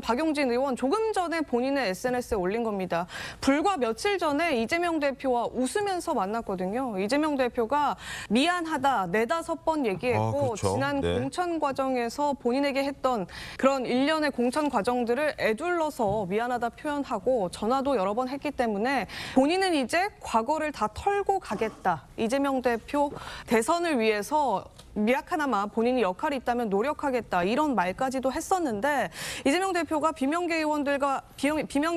박용진 의원 조금 전에 본인의 SNS에 올린 겁니다. 불과 며칠 전에 이재명 대표와 웃으면서 만났거든요. 이재명 대표가 미안하다 네다섯 번 얘기했고 그렇죠. 지난 네. 공천 과정에서 본인에게 했던 그런 일련의 공천 과정들을 에둘러서 미안하다 표현하고 전화도 여러 번 했기 때문에 본인은 이제 과거를 다 털고 가겠다. 이재명 대표 대선을 위해서 미약하나마 본인이 역할이 있다면 노력하겠다 이런 말까지도 했었는데 이재명 대표가 비명계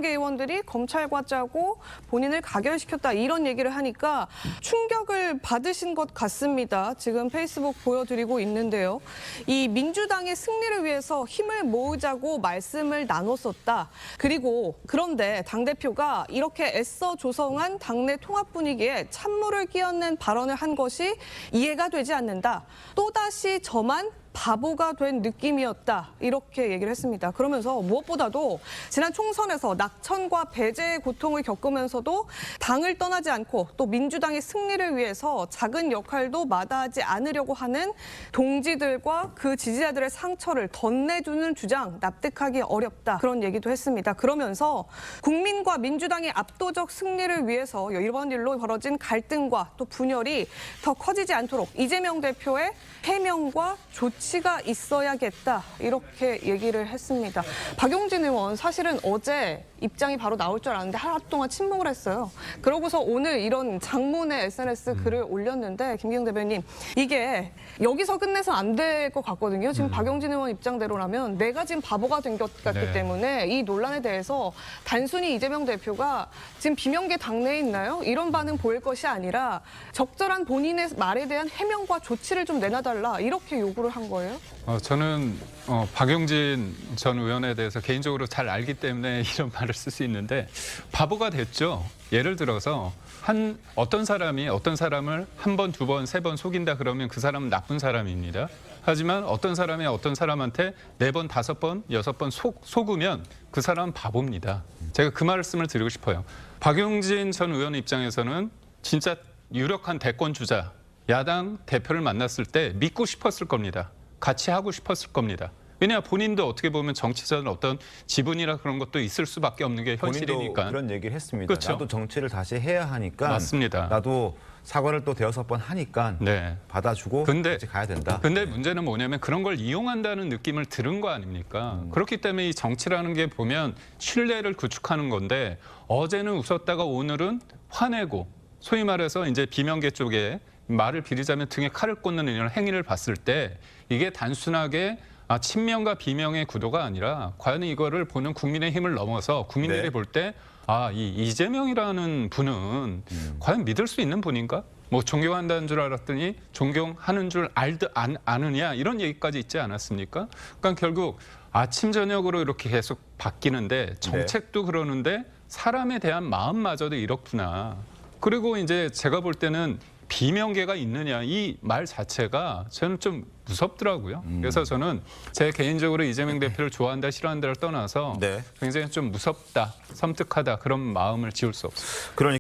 의원들이 검찰과 짜고 본인을 가결시켰다 이런 얘기를 하니까 충격을 받으신 것 같습니다. 지금 페이스북 보여드리고 있는데요. 이 민주당의 승리를 위해서 힘을 모으자고 말씀을 나눴었다. 그리고 그런데 당대표가 이렇게 애써 조성한 당내 통합 분위기에 찬물을 끼얹는 발언을 한 것이 이해가 되지 않는다. 또다시 저만 바보가 된 느낌이었다 이렇게 얘기를 했습니다. 그러면서 무엇보다도 지난 총선에서 낙천과 배제의 고통을 겪으면서도 당을 떠나지 않고 또 민주당의 승리를 위해서 작은 역할도 마다하지 않으려고 하는 동지들과 그 지지자들의 상처를 덧내주는 주장 납득하기 어렵다 그런 얘기도 했습니다. 그러면서 국민과 민주당의 압도적 승리를 위해서 이번 일로 벌어진 갈등과 또 분열이 더 커지지 않도록 이재명 대표의 해명과 조치가 있어야겠다 이렇게 얘기를 했습니다. 박용진 의원 사실은 어제 입장이 바로 나올 줄 알았는데 하루 동안 침묵을 했어요. 그러고서 오늘 이런 장문의 SNS 글을 올렸는데 김기영 대변인 이게 여기서 끝내서 안 될 것 같거든요. 지금 박용진 의원 입장대로라면 내가 지금 바보가 된 것 같기 때문에 이 논란에 대해서 단순히 이재명 대표가 지금 비명계 당내에 있나요? 이런 반응 보일 것이 아니라 적절한 본인의 말에 대한 해명과 조치를 좀 내놔달라 이렇게 요구를 한 거예요? 저는 박용진 전 의원에 대해서 개인적으로 잘 알기 때문에 이런 말을 쓸 수 있는데 바보가 됐죠. 예를 들어서 어떤 사람이 어떤 사람을 한 번, 두 번, 세 번 속인다 그러면 그 사람은 나쁜 사람입니다. 하지만 어떤 사람이 어떤 사람한테 네 번, 다섯 번, 여섯 번 속으면 그 사람은 바보입니다. 제가 그 말씀을 드리고 싶어요. 박용진 전 의원 입장에서는 진짜 유력한 대권 주자, 야당 대표를 만났을 때 믿고 싶었을 겁니다. 같이 하고 싶었을 겁니다. 왜냐 본인도 어떻게 보면 정치적인 어떤 지분이나 그런 것도 있을 수밖에 없는 게 현실이니까. 본인도 그런 얘기를 했습니다. 그렇죠. 나도 정치를 다시 해야 하니까. 맞습니다. 나도 사과를 또 대여섯 번 하니까 네. 받아주고 같이 가야 된다. 근데 문제는 뭐냐면 그런 걸 이용한다는 느낌을 들은 거 아닙니까? 그렇기 때문에 이 정치라는 게 보면 신뢰를 구축하는 건데 어제는 웃었다가 오늘은 화내고 소위 말해서 이제 비명계 쪽에 말을 빌리자면 등에 칼을 꽂는 이런 행위를 봤을 때 이게 단순하게 친명과 비명의 구도가 아니라 과연 이거를 보는 국민의힘을 넘어서 국민들이 볼 때 이 이재명이라는 분은 과연 믿을 수 있는 분인가? 뭐 존경한다는 줄 알았더니 존경하는 줄 아느냐 이런 얘기까지 있지 않았습니까? 그러니까 결국 아침 저녁으로 이렇게 계속 바뀌는데 정책도 그러는데 사람에 대한 마음마저도 이렇구나. 그리고 이제 제가 볼 때는 비명계가 있느냐 이 말 자체가 저는 좀 무섭더라고요. 그래서 저는 제 개인적으로 이재명 대표를 좋아한다 싫어한다를 떠나서 굉장히 좀 무섭다, 섬뜩하다 그런 마음을 지울 수 없어요.